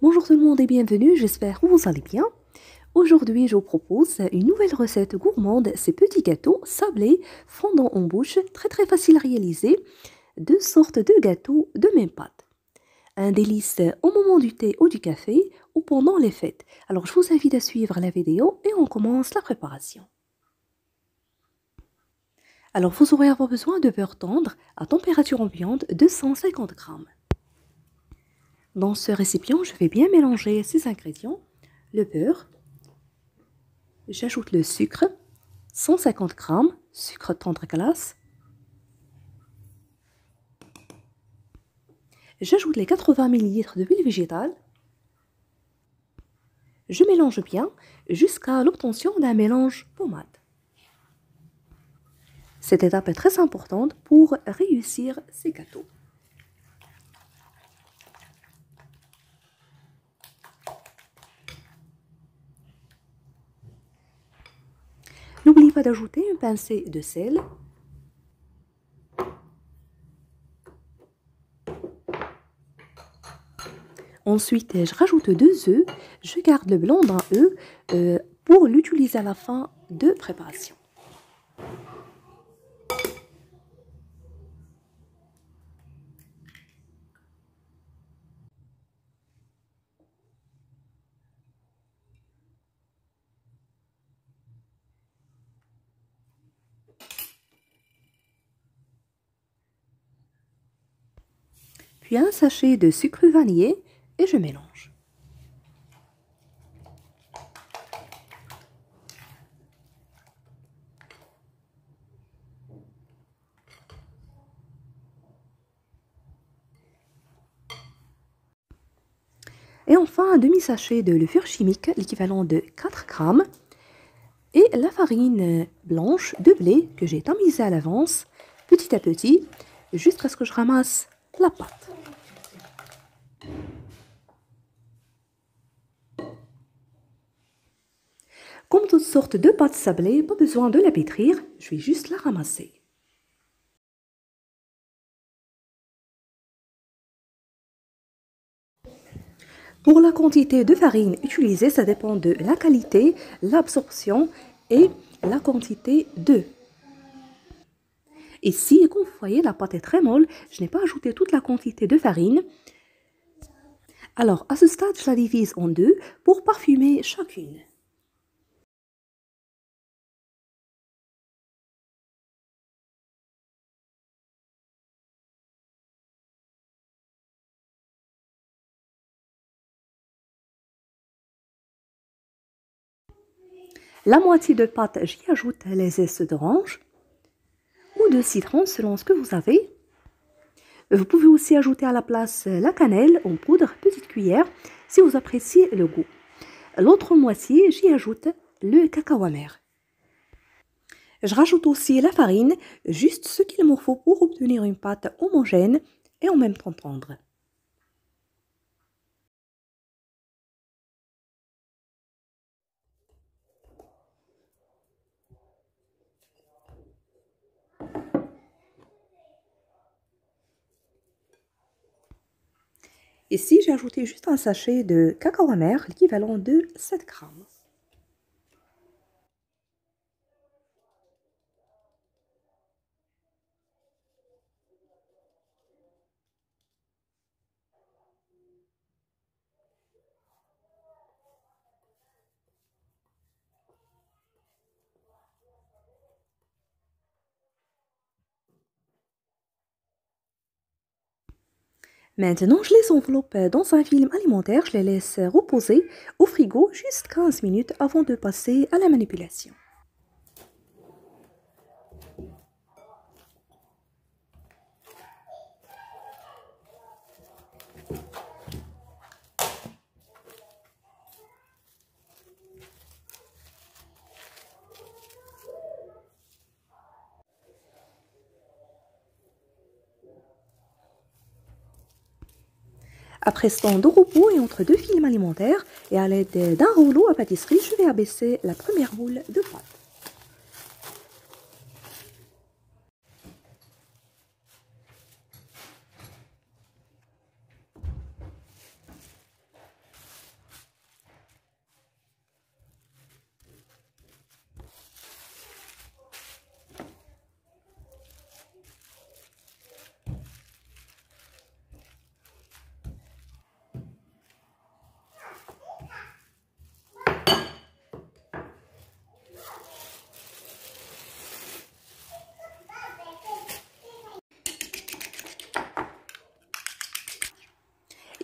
Bonjour tout le monde et bienvenue, j'espère que vous allez bien. Aujourd'hui, je vous propose une nouvelle recette gourmande, ces petits gâteaux sablés, fondants en bouche, très facile à réaliser, deux sortes de gâteaux de même pâte. Un délice au moment du thé ou du café ou pendant les fêtes. Alors je vous invite à suivre la vidéo et on commence la préparation. Alors vous aurez avoir besoin de beurre tendre à température ambiante de 150 g. Dans ce récipient, je vais bien mélanger ces ingrédients, le beurre. J'ajoute le sucre, 150 g, sucre tendre glace. J'ajoute les 80 ml d'huile végétale. Je mélange bien jusqu'à l'obtention d'un mélange pommade. Cette étape est très importante pour réussir ces gâteaux. N'oubliez pas d'ajouter une pincée de sel. Ensuite, je rajoute 2 œufs. Je garde le blanc d'un œuf pour l'utiliser à la fin de préparation. Puis un sachet de sucre vanillé et je mélange. Et enfin un demi-sachet de levure chimique, l'équivalent de 4 g. Et la farine blanche de blé que j'ai tamisée à l'avance, petit à petit, jusqu'à ce que je ramasse la pâte. Comme toutes sortes de pâtes sablées, pas besoin de la pétrir, je vais juste la ramasser. Pour la quantité de farine utilisée, ça dépend de la qualité, l'absorption et la quantité d'œufs. Et si, comme vous voyez, la pâte est très molle, je n'ai pas ajouté toute la quantité de farine. Alors, à ce stade, je la divise en deux pour parfumer chacune. La moitié de pâte, j'y ajoute les zestes d'orange ou de citron selon ce que vous avez. Vous pouvez aussi ajouter à la place la cannelle en poudre, petite cuillère, si vous appréciez le goût. L'autre moitié, j'y ajoute le cacao amer. Je rajoute aussi la farine, juste ce qu'il me faut pour obtenir une pâte homogène et en même temps tendre. Ici, j'ai ajouté juste un sachet de cacao amer, l'équivalent de 7 g. Maintenant, je les enveloppe dans un film alimentaire, je les laisse reposer au frigo juste 15 minutes avant de passer à la manipulation. Après ce temps de repos et entre deux films alimentaires, et à l'aide d'un rouleau à pâtisserie, je vais abaisser la première boule de pâte.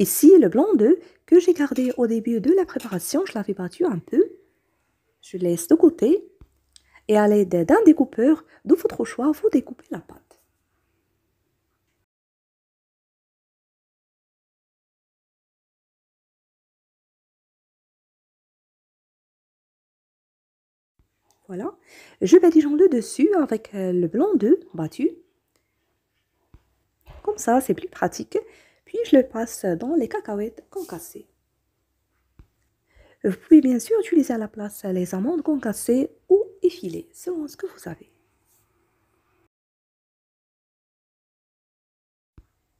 Ici, le blanc d'œuf que j'ai gardé au début de la préparation, je l'avais battu un peu. Je laisse de côté. Et à l'aide d'un découpeur de votre choix, vous découpez la pâte. Voilà. Je badigeonne le dessus avec le blanc d'œuf battu. Comme ça, c'est plus pratique. Puis je le passe dans les cacahuètes concassées. Vous pouvez bien sûr utiliser à la place les amandes concassées ou effilées, selon ce que vous avez.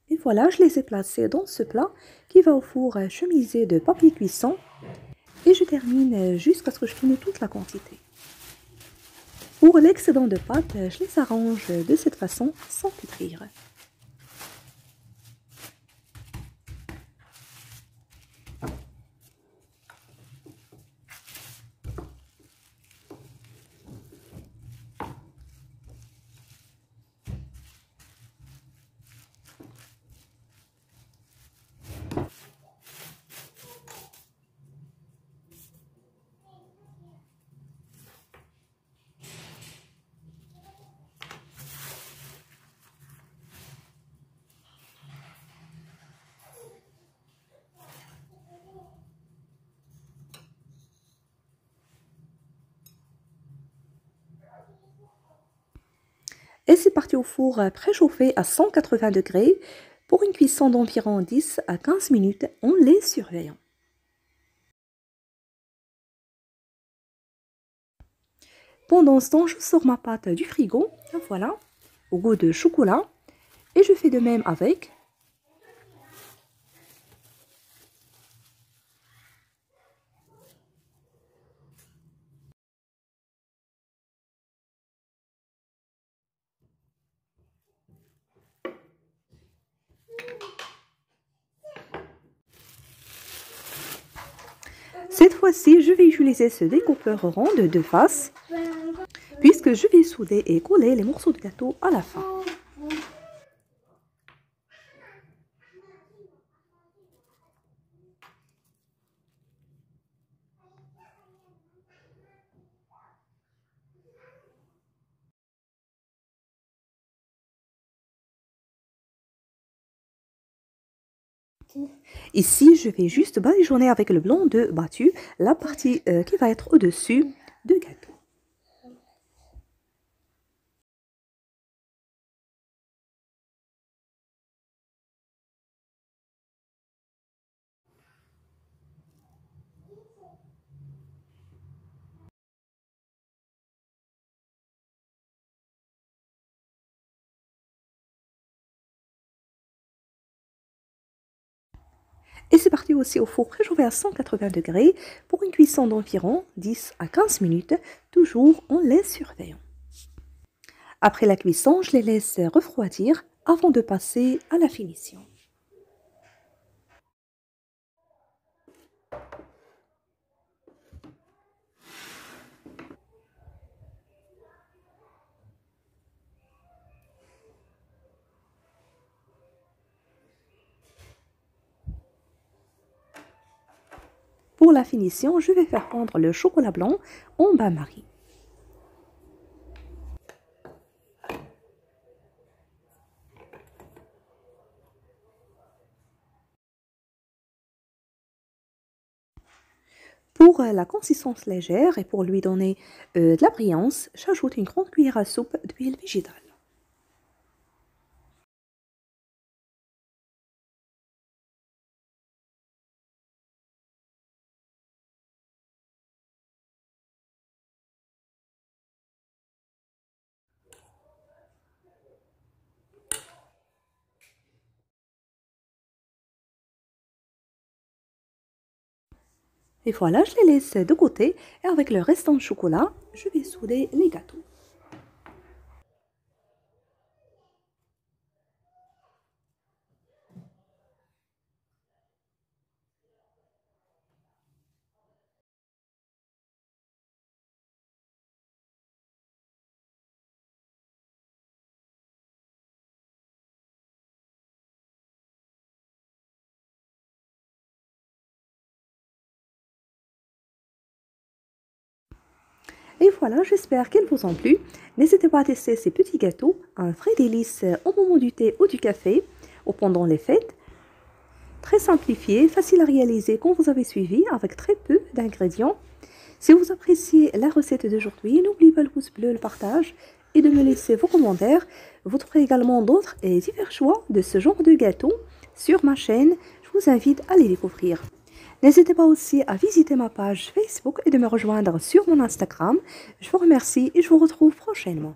Et voilà, je les ai placées dans ce plat qui va au four chemisé de papier cuisson. Et je termine jusqu'à ce que je finisse toute la quantité. Pour l'excédent de pâte, je les arrange de cette façon sans pétrir. Et c'est parti au four préchauffé à 180 degrés pour une cuisson d'environ 10 à 15 minutes en les surveillant. Pendant ce temps, je sors ma pâte du frigo, voilà, au goût de chocolat, et je fais de même avec. Cette fois-ci, je vais utiliser ce découpeur rond de deux faces, puisque je vais souder et coller les morceaux de gâteau à la fin. Ici, je vais juste badigeonner avec le blanc d'œuf battu la partie qui va être au-dessus du gâteau. Et c'est parti aussi au four préchauffé à 180 degrés pour une cuisson d'environ 10 à 15 minutes, toujours en les surveillant. Après la cuisson, je les laisse refroidir avant de passer à la finition. Pour la finition, je vais faire fondre le chocolat blanc en bain-marie. Pour la consistance légère et pour lui donner de la brillance, j'ajoute une grande cuillère à soupe d'huile végétale. Et voilà, je les laisse de côté et avec le restant de chocolat, je vais souder les gâteaux. Et voilà, j'espère qu'elles vous ont plu. N'hésitez pas à tester ces petits gâteaux, un vrai délice au moment du thé ou du café, ou pendant les fêtes. Très simplifié, facile à réaliser quand vous avez suivi, avec très peu d'ingrédients. Si vous appréciez la recette d'aujourd'hui, n'oubliez pas le pouce bleu, le partage et de me laisser vos commentaires. Vous trouverez également d'autres et divers choix de ce genre de gâteaux sur ma chaîne. Je vous invite à les découvrir. N'hésitez pas aussi à visiter ma page Facebook et de me rejoindre sur mon Instagram. Je vous remercie et je vous retrouve prochainement.